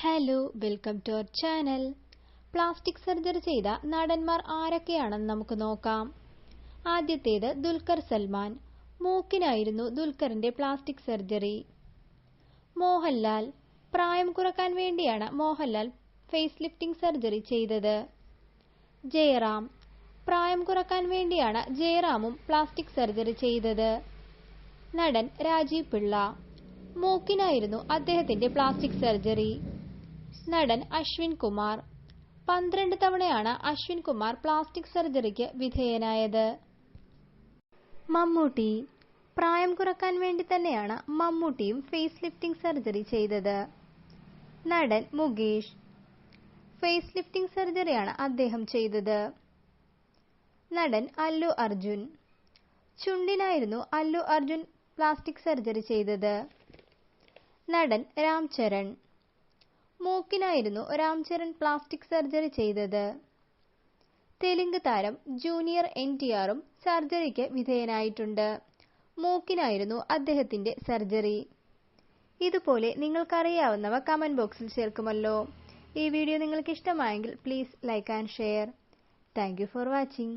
Hello, welcome to our channel. Plastic surgery ചെയ്ത നടന്മാർ ആരൊക്കെയാണെന്ന് നമുക്ക് നോക്കാം. ആദ്യത്തേത് ദുൽഖർ സൽമാൻ. മൂക്കിനായിരുന്നു ദുൽഖറിന്റെ പ്ലാസ്റ്റിക് സർജറി. മോഹൻലാൽ. പ്രായം കുറക്കാൻ വേണ്ടിയാണ് മോഹൻലാൽ ഫേസ് ലിഫ്റ്റിംഗ് സർജറി ചെയ്തത്. ജയറാം. പ്രായം കുറക്കാൻ വേണ്ടിയാണ് ജയറാമും പ്ലാസ്റ്റിക് സർജറി ചെയ്തത്. നടൻ രാജീവ് പിള്ള. മൂക്കിനായിരുന്നു അദ്ദേഹത്തിന്റെ പ്ലാസ്റ്റിക് സർജറി. നടൻ അശ്വിൻ കുമാർ. 12 തവണയാണ് അശ്വിൻ കുമാർ പ്ലാസ്റ്റിക് സർജറിക്ക് വിധേയനായത്. മമ്മൂട്ടി. പ്രായം കുറക്കാൻ വേണ്ടി തന്നെയാണ് മമ്മൂട്ടിയും ഫേസ് ലിഫ്റ്റിംഗ് സർജറി ചെയ്തത്. നടൻ മുകേഷ്. ഫേസ് ലിഫ്റ്റിംഗ് സർജറിയാണ് അദ്ദേഹം ചെയ്തത്. നടൻ അല്ലു അർജുൻ. ചുണ്ടിനായിരുന്നു അല്ലു അർജുൻ പ്ലാസ്റ്റിക് സർജറി ചെയ്തത്. നടൻ രാം ചരൺ. മൂക്കിനായിരുന്നു രാം ചരൺ പ്ലാസ്റ്റിക് സർജറി ചെയ്തത്. തെലുങ്ക് താരം ജൂനിയർ NTRും സർജറിക്ക് വിധേയനായിട്ടുണ്ട്. മൂക്കിനായിരുന്നു അദ്ദേഹത്തിന്റെ സർജറി. ഇതുപോലെ നിങ്ങൾക്കറിയാവുന്നവ കമന്റ് ബോക്സിൽ ചേർക്കുമല്ലോ. ഈ വീഡിയോ നിങ്ങൾക്ക് ഇഷ്ടമായെങ്കിൽ please like and share. Thank you for watching.